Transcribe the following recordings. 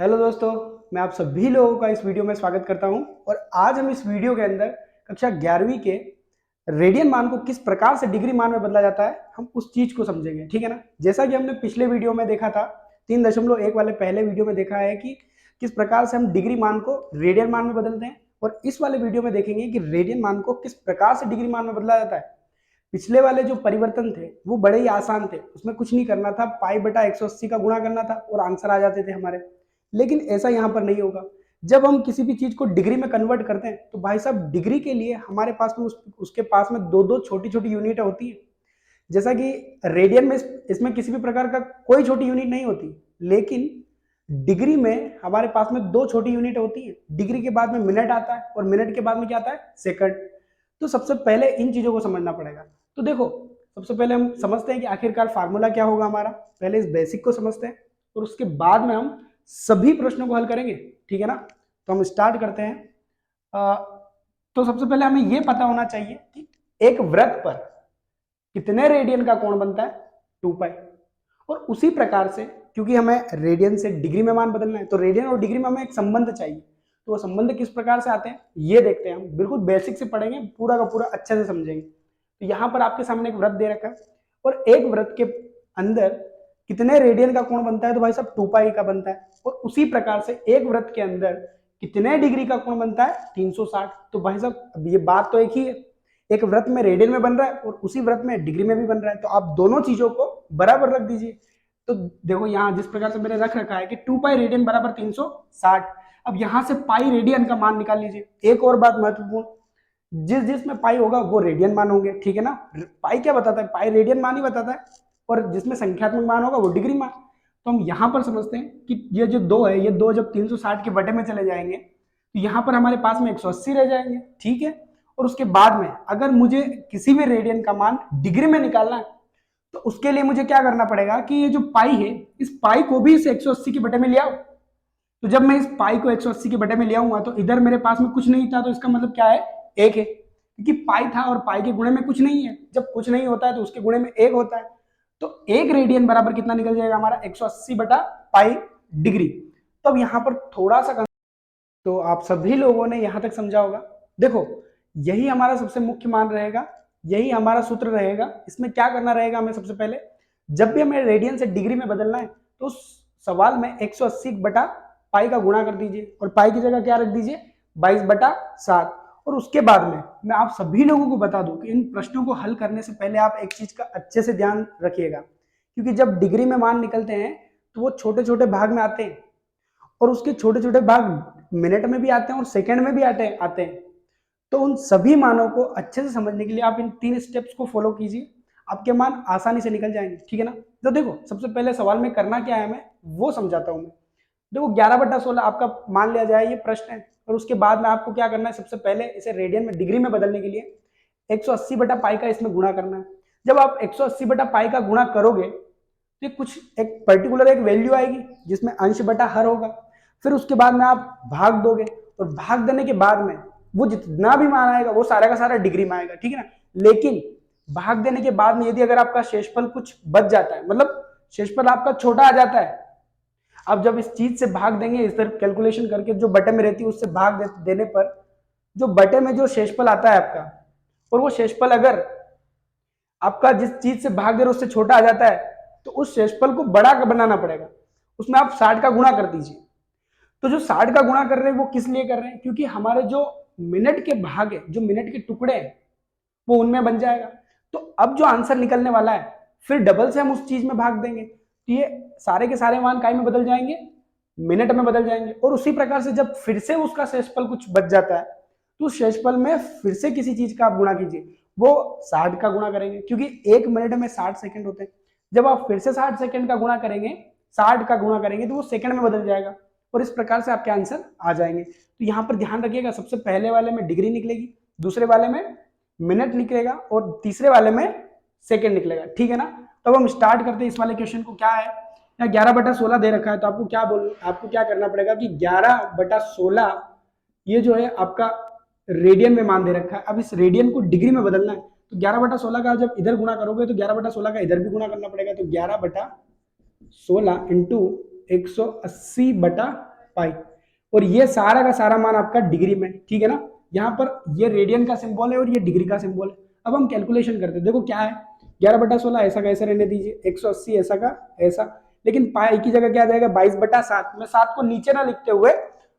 Hello दोस्तों, मैं आप सभी लोगों का इस वीडियो में स्वागत करता हूं। और आज हम इस वीडियो के अंदर कक्षा 11वीं के रेडियन मान को किस प्रकार से डिग्री मान में बदला जाता है, हम उस चीज को समझेंगे। ठीक है ना। जैसा कि हमने पिछले वीडियो में देखा था, 3.1 वाले पहले वीडियो में देखा है कि किस प्रकार से हम डिग्री मान को रेडियन मान में बदलते हैं, और इस वाले वीडियो में देखेंगे कि रेडियन मान को किस प्रकार से डिग्री मान में बदला जाता है। पिछले वाले जो परिवर्तन थे वो बड़े ही आसान थे, उसमें कुछ नहीं करना था, पाई बटा 180 का गुणा करना था और आंसर आ जाते थे हमारे। लेकिन ऐसा यहाँ पर नहीं होगा। जब हम किसी भी चीज को डिग्री में कन्वर्ट करते हैं तो भाई साहब डिग्री के लिए हमारे पास में उसके पास में दो दो छोटी छोटी यूनिट होती है। जैसा कि रेडियन में इसमें किसी भी प्रकार का कोई छोटी यूनिट नहीं होती, लेकिन डिग्री में हमारे पास में दो छोटी यूनिट होती है। डिग्री के बाद में मिनट आता है और मिनट के बाद में क्या आता है, सेकंड। तो सबसे पहले इन चीजों को समझना पड़ेगा। तो देखो, सबसे पहले हम समझते हैं कि आखिरकार फार्मूला क्या होगा हमारा। पहले इस बेसिक को समझते हैं और उसके बाद में हम सभी प्रश्नों को हल करेंगे। ठीक है ना। तो हम स्टार्ट करते हैं। तो सबसे पहले हमें यह पता होना चाहिए कि एक वृत्त पर कितने रेडियन का कोण बनता है, 2 पाई। और उसी प्रकार से, क्योंकि हमें रेडियन से डिग्री में मान बदलना है, तो रेडियन और डिग्री में हमें एक संबंध चाहिए। तो वो संबंध किस प्रकार से आते हैं ये देखते हैं। हम बिल्कुल बेसिक से पढ़ेंगे, पूरा का पूरा अच्छे से समझेंगे। तो यहाँ पर आपके सामने एक वृत्त दे रखा है और एक वृत्त के अंदर कितने रेडियन का कोण बनता है, तो भाई साहब 2 पाई का बनता है। और उसी प्रकार से एक वृत्त के अंदर कितने डिग्री का कोण बनता है, 360। तो भाई साहब अब ये बात तो एक ही है, एक वृत्त में रेडियन में बन रहा है और उसी वृत्त में डिग्री में भी बन रहा है। तो आप दोनों चीजों को बराबर रख दीजिए। तो देखो यहाँ जिस प्रकार से मैंने रख रखा है कि 2 पाई रेडियन बराबर 360। अब यहाँ से पाई रेडियन का मान निकाल लीजिए। एक और बात महत्वपूर्ण, जिस जिसमें पाई होगा वो रेडियन मान होंगे। ठीक है ना। पाई क्या बताता है, पाई रेडियन मान ही बताता है, और जिसमें संख्यात्मक मान होगा वो डिग्री मान। तो हम यहाँ पर समझते हैं कि ये जो दो है, ये दो जब 360 के बटे में चले जाएंगे तो यहाँ पर हमारे पास में 180 रह जाएंगे। ठीक है। और उसके बाद में अगर मुझे किसी भी रेडियन का मान डिग्री में निकालना है तो उसके लिए मुझे क्या करना पड़ेगा कि ये जो पाई है, इस पाई को भी इस 180 के बटे में ले आओ। तो जब मैं इस पाई को 180 के बटे में ले आऊंगा तो इधर मेरे पास में कुछ नहीं था, तो इसका मतलब क्या है, एक है। क्योंकि पाई था और पाई के गुणे में कुछ नहीं है, जब कुछ नहीं होता है तो उसके गुणे में एक होता है। तो एक रेडियन बराबर कितना निकल जाएगा हमारा, 180 बटा पाई डिग्री। तब यहाँ पर थोड़ा सा, तो आप सभी लोगों ने यहां तक समझा होगा। देखो, यही हमारा सबसे मुख्य मान रहेगा, यही हमारा सूत्र रहेगा। इसमें क्या करना रहेगा हमें, सबसे पहले जब भी हमें रेडियन से डिग्री में बदलना है तो उस सवाल में 180 बटा पाई का गुणा कर दीजिए और पाई की जगह क्या रख दीजिए, 22 बटा 7। और उसके बाद में मैं आप सभी लोगों को बता दूं कि इन प्रश्नों को हल करने से पहले आप एक चीज का अच्छे से ध्यान रखिएगा, क्योंकि जब डिग्री में मान निकलते हैं तो वो छोटे छोटे भाग में आते हैं, और उसके छोटे छोटे भाग मिनट में भी आते हैं और सेकंड में भी आते हैं। तो उन सभी मानों को अच्छे से समझने के लिए आप इन 3 स्टेप्स को फॉलो कीजिए, आपके मान आसानी से निकल जाएंगे। ठीक है ना। तो देखो, सबसे पहले सवाल में करना क्या है मैं वो समझाता हूं मैं। देखो, 11/16 आपका मान लिया जाए ये प्रश्न है, और उसके बाद में आपको क्या करना है, सबसे पहले इसे रेडियन में डिग्री में बदलने के लिए 180 बटा पाई का इसमें गुणा करना है। जब आप 180 बटा पाई का गुणा करोगे तो कुछ एक पर्टिकुलर एक वैल्यू आएगी जिसमें अंश बटा हर होगा। फिर उसके बाद में आप भाग दोगे, और भाग देने के बाद में वो जितना भी मान आएगा वो सारा का सारा डिग्री में आएगा। ठीक है ना। लेकिन भाग देने के बाद में यदि अगर आपका शेषफल कुछ बच जाता है, मतलब शेषफल आपका छोटा आ जाता है, अब जब इस चीज से भाग देंगे, इस तरह कैलकुलेशन करके जो बटे में रहती है उससे भाग देने पर जो बटे में जो शेषफल आता है आपका, और वो शेषफल अगर आपका जिस चीज से भाग दे रहे उससे छोटा आ जाता है, तो उस शेषफल को बड़ा बनाना पड़ेगा। उसमें आप 60 का गुणा कर दीजिए। तो जो 60 का गुणा कर रहे हैं वो किस लिए कर रहे हैं, क्योंकि हमारे जो मिनट के भाग है, जो मिनट के टुकड़े हैं, वो उनमें बन जाएगा। तो अब जो आंसर निकलने वाला है फिर डबल से हम उस चीज में भाग देंगे, तो ये सारे के सारे मान काय में बदल जाएंगे, मिनट में बदल जाएंगे। और उसी प्रकार से जब फिर से उसका शेषफल कुछ बच जाता है तो उस शेषफल में फिर से किसी चीज का आप गुणा कीजिए, वो 60 का गुणा करेंगे, क्योंकि एक मिनट में 60 सेकंड होते हैं। जब आप फिर से 60 सेकंड का गुणा करेंगे, 60 का गुणा करेंगे, तो वो सेकंड में बदल जाएगा, और इस प्रकार से आपके आंसर आ जाएंगे। तो यहाँ पर ध्यान रखिएगा, सबसे पहले वाले में डिग्री निकलेगी, दूसरे वाले में मिनट निकलेगा, और तीसरे वाले में सेकंड निकलेगा। ठीक है ना। तो हम स्टार्ट करते हैं इस वाले क्वेश्चन को। क्या है, यहाँ 11/16 दे रखा है, तो आपको क्या करना पड़ेगा कि 11/16 ये जो है आपका रेडियन में मान दे रखा है। अब इस रेडियन को डिग्री में बदलना है, तो 11/16 का जब इधर गुणा करोगे तो 11/16 का इधर भी गुणा करना पड़ेगा। तो 11/16 इंटू 180 बटा पाई, और ये सारा का सारा मान आपका डिग्री में, ठीक है ना। यहाँ पर ये रेडियन का सिंबल है और ये डिग्री का सिंबल है। अब हम कैलकुलेशन करते हैं, देखो क्या है, 11/16 ऐसा का ऐसा रहने दीजिए, 180 ऐसा का ऐसा, लेकिन पाई की जगह क्या आ जाएगा 22/7। मैं 7 को नीचे ना लिखते हुए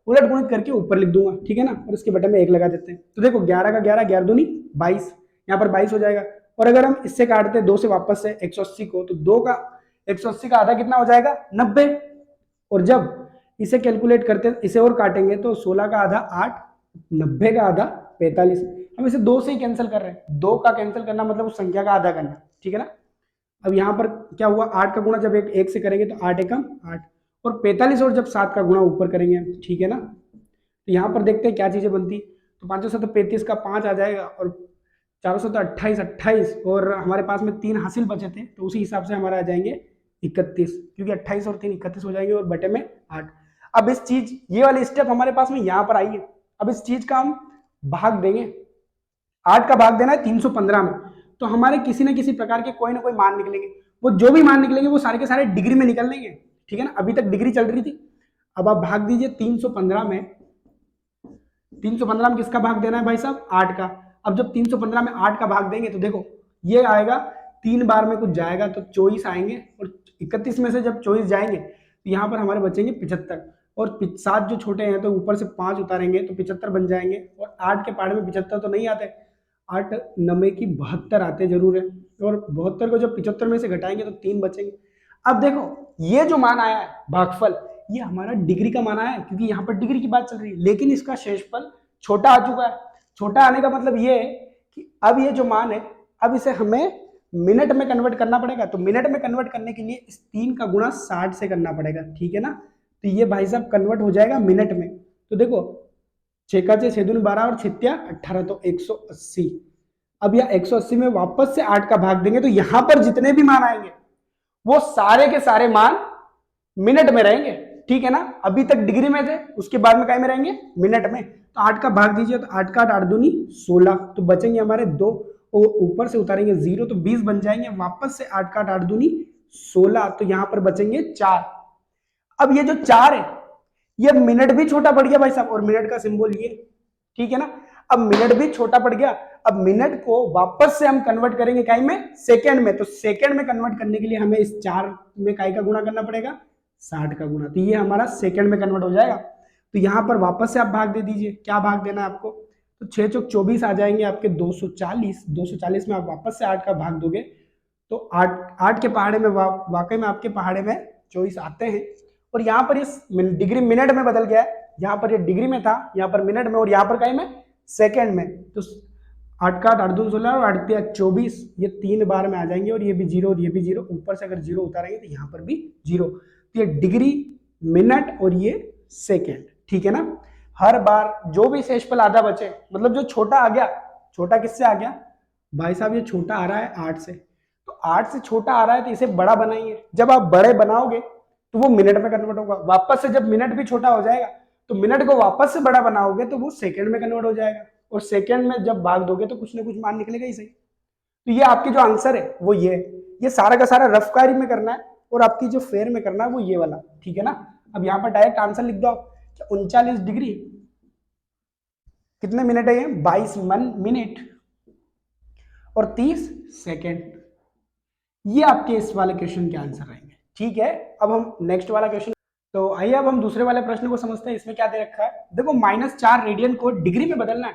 उलट गुणित करके ऊपर लिख दूंगा, ठीक है ना, और इसके बटन में 1 लगा देते हैं। तो देखो 11 का 11, 11 दूनी 22, यहाँ पर 22 हो जाएगा। और अगर हम इससे काटते हैं 2 से वापस से 180 को, तो 2 का 180 का आधा कितना हो जाएगा 90। और जब इसे कैलकुलेट करते हैं, इसे और काटेंगे तो 16 का आधा 8, 90 का आधा 45। हम इसे 2 से ही कैंसिल कर रहे हैं, 2 का कैंसिल करना मतलब उस संख्या का आधा करना, ठीक है ना। अब यहाँ पर क्या हुआ, 8 का गुणा जब एक से करेंगे तो 8 एकम 8, और 45 और जब 7 का गुणा ऊपर करेंगे, ठीक है ना। तो यहाँ पर देखते हैं क्या चीजें बनती। तो 5 7 35 का 5 आ जाएगा, और 4 7 28 28, और हमारे पास में 3 हासिल बचे थे, तो उसी हिसाब से हमारे आ जाएंगे 31, क्योंकि 28 और 3 31 हो जाएंगे, और बटे में 8। अब इस चीज ये वाली स्टेप हमारे पास में यहाँ पर आई है। अब इस चीज का हम भाग देंगे, 8 का भाग देना है 315 में, तो हमारे किसी न किसी प्रकार के कोई ना कोई मान निकलेंगे। वो जो भी मान निकलेंगे वो सारे के सारे डिग्री में निकल लेंगे, ठीक है ना। अभी तक डिग्री चल रही थी, अब आप भाग दीजिए 315 में। 315 में किसका भाग देना है भाई साहब, 8 का। अब जब 315 में 8 का भाग देंगे तो देखो ये आएगा, 3 बार में कुछ जाएगा तो 24 आएंगे, और 31 में से जब 24 जाएंगे तो यहाँ पर हमारे बचेंगे 75, और 7 जो छोटे हैं तो ऊपर से 5 उतारेंगे तो 75 बन जाएंगे। और 8 के पहाड़े में 75 तो नहीं आते, 8 9 की 72 आते जरूर है, और 72 को जब 75 में से घटाएंगे तो 3 बचेंगे। अब देखो ये जो मान आया है भागफल, ये हमारा डिग्री का मान आया है, क्योंकि यहाँ पर डिग्री की बात चल रही है, लेकिन इसका शेषफल छोटा आ चुका है। छोटा आने का मतलब ये है कि अब ये जो मान है, अब इसे हमें मिनट में कन्वर्ट करना पड़ेगा। तो मिनट में कन्वर्ट करने के लिए इस 3 का गुणा 60 से करना पड़ेगा, ठीक है ना। तो ये भाई साहब कन्वर्ट हो जाएगा मिनट में। तो देखो 6 का 6 दूनी 12 और 6 18, तो 180। अब यह 180 में वापस से 8 का भाग देंगे तो यहां पर जितने भी मान आएंगे वो सारे के सारे मान मिनट में रहेंगे, ठीक है ना। अभी तक डिग्री में थे, उसके बाद में काय में रहेंगे, मिनट में। तो 8 का भाग दीजिए, तो 8 का 8 दूनी 16, तो बचेंगे हमारे 2, ऊपर से उतारेंगे 0 तो 20 बन जाएंगे। वापस से 8 का 8 दूनी 16, तो यहां पर बचेंगे 4। अब ये जो 4 है ये मिनट भी छोटा पड़ गया भाई साहब, और मिनट का सिंबल ये, ठीक है ना। अब मिनट भी छोटा पड़ गया, अब मिनट को वापस से हम कन्वर्ट करेंगे काय में, सेकंड में। तो सेकंड में कन्वर्ट करने के लिए हमें इस 4 में काय का गुणा करना पड़ेगा, 60 का गुणा, तो ये हमारा सेकंड में कन्वर्ट हो जाएगा। तो यहां पर वापस से आप भाग दे दीजिए, क्या भाग देना है आपको, तो 6 चौक 24 आ जाएंगे आपके 240। 240 में आप वापस से 8 का भाग दोगे तो 8 के पहाड़े में वाकई में आपके पहाड़े में 24 आते हैं। और यहाँ पर इस डिग्री मिनट में बदल गया है, यहाँ पर ये डिग्री में था, यहाँ पर मिनट में, और यहाँ पर कहीं में सेकंड में। तो 8 का 8 2 16 और 8 3 24, ये 3 बार में आ जाएंगे, और ये भी 0 और ये भी 0, ऊपर से अगर 0 उतारेंगे तो यहाँ पर भी 0। तो ये डिग्री, मिनट और ये सेकेंड, ठीक है ना। हर बार जो भी शेषफल आधा बचे, मतलब जो छोटा आ गया, छोटा किससे आ गया भाई साहब, ये छोटा आ रहा है 8 से, तो 8 से छोटा आ रहा है तो इसे बड़ा बनाइए। जब आप बड़े बनाओगे तो वो मिनट में कन्वर्ट होगा, वापस से जब मिनट भी छोटा हो जाएगा तो मिनट को वापस से बड़ा बनाओगे तो वो सेकंड में कन्वर्ट हो जाएगा, और सेकंड में जब भाग दोगे तो कुछ ना कुछ मान निकलेगा ही सही। तो ये आपके जो आंसर है वो ये सारा का सारा रफ कारी में करना है, और आपकी जो फेयर में करना है वो ये वाला, ठीक है ना। अब यहाँ पर डायरेक्ट आंसर लिख दो आप, 39 डिग्री कितने मिनट है, ये 22 मिनट और 30 सेकेंड। ये आपके इस वाले क्वेश्चन के आंसर रहेंगे, ठीक है। अब हम नेक्स्ट वाला क्वेश्चन, तो आइए अब हम दूसरे वाले प्रश्न को समझते हैं। इसमें क्या दे रखा है, देखो -4 रेडियन को डिग्री में बदलना है,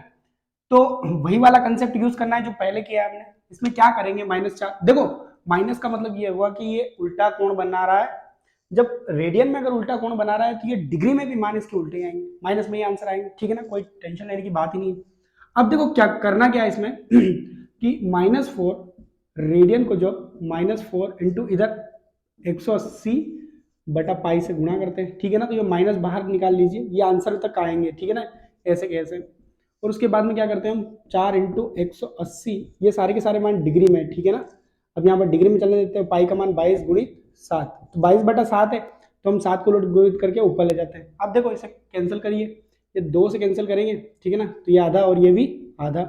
तो वही वाला कंसेप्ट यूज करना है जो पहले किया हमने। इसमें क्या करेंगे, -4, देखो माइनस का मतलब ये हुआ कि ये उल्टा कोण बना रहा है। जब रेडियन में अगर उल्टा कोण बना रहा है तो ये डिग्री में भी मान इसके उल्टे आएंगे, माइनस में ही आंसर आएंगे, ठीक है ना, कोई टेंशन लेने की बात ही नहीं। अब देखो क्या करना क्या है इसमें कि -4 रेडियन को जो -4 इंटू इधर 180 बटा पाई से गुणा करते हैं, ठीक है ना। तो ये माइनस बाहर निकाल लीजिए, ये आंसर तक आएंगे, ठीक है ना, ऐसे कैसे। और उसके बाद में क्या करते हैं हम, 4 इंटू 180, ये सारे के सारे मान डिग्री में, ठीक है ना। अब यहाँ पर डिग्री में चलने देते हैं, पाई का मान 22 गुणित 7, तो 22/7 है, तो हम 7 को गुणित करके ऊपर ले जाते हैं। अब देखो इसे कैंसिल करिए, ये 2 से कैंसिल करेंगे, ठीक है ना, तो ये आधा और ये भी आधा।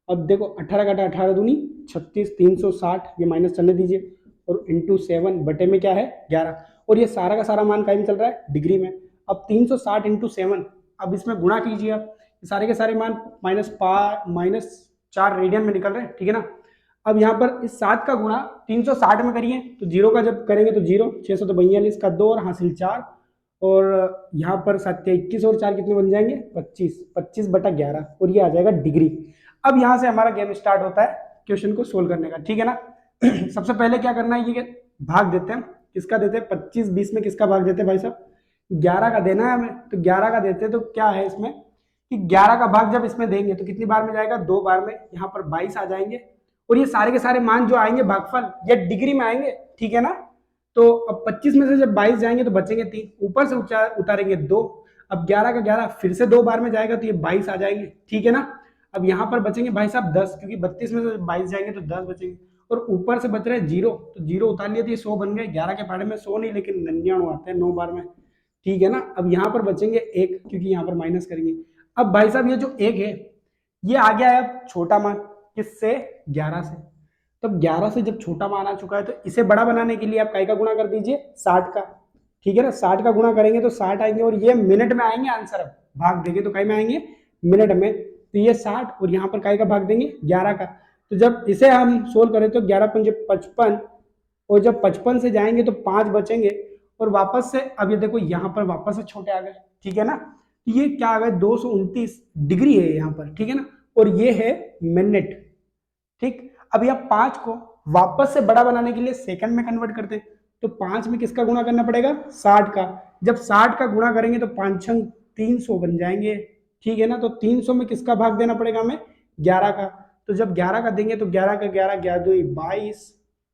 अब देखो 18 का 18 दूनी 36, 360, ये माइनस चलने दीजिए, और इंटू 7 बटे में क्या है 11, और ये सारा का सारा मान कहीं में चल रहा है डिग्री में। अब 360 इंटू 7, अब इसमें गुणा कीजिए आप, सारे के सारे मान -4 रेडियन में निकल रहे हैं, ठीक है ना। अब यहाँ पर इस 7 का गुणा 360 में करिए, तो 0 का जब करेंगे तो 0, 600 तो 42 का 2 और हासिल 4, और यहाँ पर 7 21 और 4 कितने बन जाएंगे 25, 25/11, और ये आ जाएगा डिग्री। अब यहाँ से हमारा गेम स्टार्ट होता है क्वेश्चन को सोल्व करने का, ठीक है ना। सबसे पहले क्या करना है, ये भाग देते हैं, किसका देते हैं 25 20 में किसका भाग देते हैं भाई साहब, 11 का देना है हमें, तो 11 का देते हैं। तो क्या है इसमें कि 11 का भाग जब इसमें देंगे तो कितनी बार में जाएगा, 2 बार में, यहाँ पर 22 आ जाएंगे, और ये सारे के सारे मान जो आएंगे भागफल ये डिग्री में आएंगे, ठीक है ना। तो अब 25 में से जब 22 जाएंगे तो बचेंगे 3, ऊपर से उतारेंगे 2, अब 11 का 11 फिर से 2 बार में जाएगा तो ये 22 आ जाएंगे, ठीक है ना। अब यहाँ पर बचेंगे भाई साहब 10, क्योंकि 32 में से 22 जाएंगे तो 10 बचेंगे, और ऊपर से बच रहे 0, तो 0 उतार लिया तो ये 100 बन गए। 11 के पहाड़े में 100 नहीं, लेकिन 99 आते हैं 9 बार में, ठीक है ना। अब यहाँ पर बचेंगे 1, क्योंकि यहाँ पर माइनस करेंगे। अब भाई साहब ये जो 1 है ये आ गया है छोटा मान, किससे 11 से। तब 11 से जब छोटा मान आ चुका है तो इसे बड़ा बनाने के लिए आप काय का गुणा कर दीजिए 60 का, ठीक है ना। 60 का गुणा करेंगे तो 60 आएंगे, और ये मिनट में आएंगे आंसर। अब भाग देंगे तो काय में आएंगे, मिनट में, तो ये 60, और यहाँ पर काय का भाग देंगे 11 का। तो जब इसे हम सोल्व करें तो 11 पंजे 55, और जब 55 से जाएंगे तो 5 बचेंगे, और वापस से अब ये देखो यहाँ पर वापस से छोटे आ गए, ठीक है ना। तो ये क्या आ गए 229 डिग्री है यहाँ पर, ठीक है ना, और ये है मिनट, ठीक। अब यहाँ 5 को वापस से बड़ा बनाने के लिए सेकंड में कन्वर्ट करते हैं, तो 5 में किसका गुणा करना पड़ेगा 60 का। जब 60 का गुणा करेंगे तो 5 300 बन जाएंगे, ठीक है ना। तो 300 में किसका भाग देना पड़ेगा हमें 11 का। तो जब 11 का देंगे तो 11 का 11 11 2 22,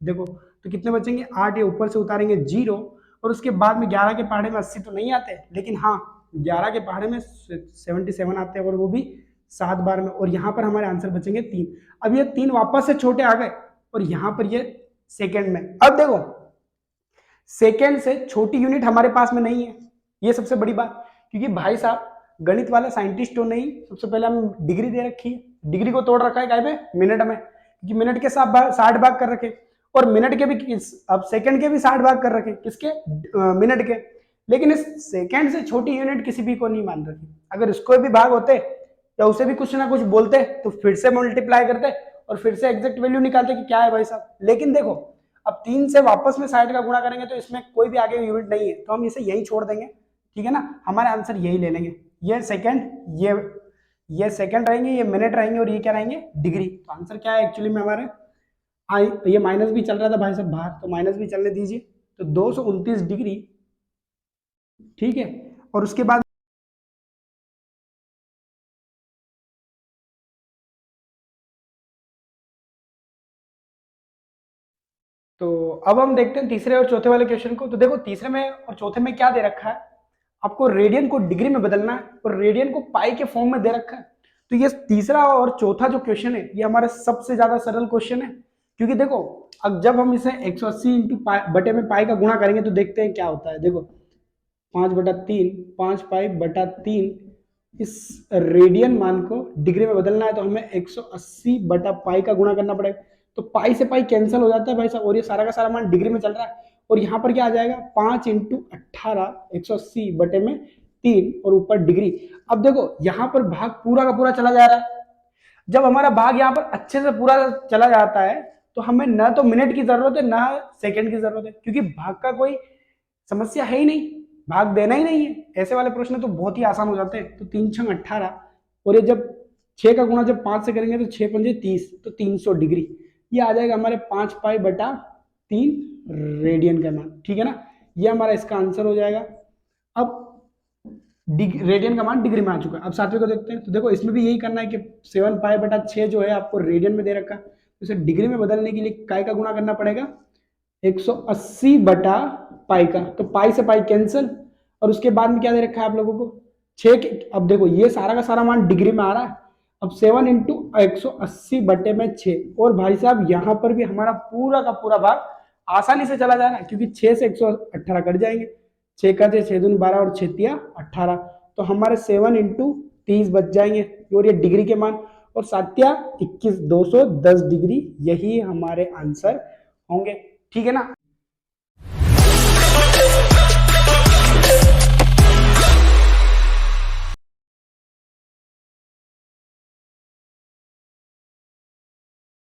देखो तो कितने बचेंगे 8, ये ऊपर से उतारेंगे 0, और उसके बाद में 11 के पहाड़े में 80 तो नहीं आते, लेकिन हाँ 11 के पहाड़े में 77 आते हैं, और वो भी 7 बार में, और यहाँ पर हमारे आंसर बचेंगे 3। अब ये 3 वापस से छोटे आ गए, और यहाँ पर ये सेकेंड में। अब देखो सेकेंड से छोटी यूनिट हमारे पास में नहीं है, ये सबसे बड़ी बात, क्योंकि भाई साहब गणित वाले साइंटिस्ट तो नहीं, सबसे पहले हम डिग्री दे रखी है, डिग्री को तोड़ रखा है काय पे मिनट में, क्योंकि मिनट के 60 भाग कर रखे, और मिनट के भी अब सेकंड के भी 60 भाग कर रखे, किसके मिनट के। लेकिन इस सेकंड से छोटी यूनिट किसी भी को नहीं मान रखी। अगर इसको भी भाग होते या उसे भी कुछ ना कुछ बोलते तो फिर से मल्टीप्लाई करते और फिर से एग्जैक्ट वैल्यू निकालते कि क्या है भाई साहब। लेकिन देखो अब 3 से वापस में 60 का गुणा करेंगे तो इसमें कोई भी आगे यूनिट नहीं है, तो हम इसे यही छोड़ देंगे, ठीक है ना। हमारे आंसर यही ले लेंगे, ये सेकंड, ये सेकंड रहेंगे, ये मिनट रहेंगे, और ये क्या रहेंगे डिग्री। तो आंसर क्या है एक्चुअली में हमारे, ये माइनस भी चल रहा था भाई साहब बाहर, तो माइनस भी चलने दीजिए, तो 229 डिग्री, ठीक है। और उसके बाद तो अब हम देखते हैं तीसरे और चौथे वाले क्वेश्चन को। तो देखो तीसरे में और चौथे में क्या दे रखा है, आपको रेडियन को डिग्री में बदलना है, और रेडियन को पाई के फॉर्म में दे रखा है। तो ये तीसरा और चौथा जो क्वेश्चन है ये हमारा सबसे ज्यादा सरल क्वेश्चन है, क्योंकि देखो अब जब हम इसे 180 इंटू बटे में पाई का गुणा करेंगे तो देखते हैं क्या होता है। देखो 5/3, 5 पाई बटा 3, इस रेडियन मान को डिग्री में बदलना है तो हमें 180 बटा पाई का गुणा करना पड़ेगा। तो पाई से पाई कैंसिल हो जाता है भाई साहब, और ये सारा का सारा मान डिग्री में चल रहा है, और यहाँ पर क्या आ जाएगा 5 इंटू 18, 180 बटे में 3, और ऊपर डिग्री। अब देखो यहाँ पर भाग पूरा का पूरा चला जा रहा है। जब हमारा भाग यहाँ पर अच्छे से पूरा चला जाता है तो हमें ना तो मिनट की जरूरत है ना सेकंड की जरूरत है, क्योंकि भाग का कोई समस्या है ही नहीं, भाग देना ही नहीं है। ऐसे वाले प्रश्न तो बहुत ही आसान हो जाते हैं। तो 3 6 18, और ये जब 6 का गुणा जब 5 से करेंगे तो 6 पंजे 30, तो 300 डिग्री, ये आ जाएगा हमारे 5 पाई बटा 3 रेडियन का मान, ठीक है ना। ये हमारा इसका आंसर हो जाएगा। अब रेडियन का मान डिग्री में आ चुका है। अब सातवें को देखते हैं। तो देखो इसमें भी यही करना है कि 7 पाई बटा 6 जो है आपको रेडियन में दे रखा है, इसे डिग्री में बदलने के लिए काय का गुणा करना पड़ेगा 180 बटा पाई का, तो पाई से पाई कैंसिल, और उसके बाद में क्या दे रखा है आप लोगों को 6। अब देखो ये सारा का सारा मान डिग्री में आ रहा है। अब 7 इंटू 180 बटे में 6, और भाई साहब यहाँ पर भी हमारा पूरा का पूरा भाग आसानी से चला जा रहा है, क्योंकि 6 से 118 कट जाएंगे, 6 का 6 दूनी 12 और 6 तिया 18, तो हमारे 7 इंटू 30 बच जाएंगे, और ये डिग्री के मान, और 7 21 210 डिग्री, यही हमारे आंसर होंगे, ठीक है ना।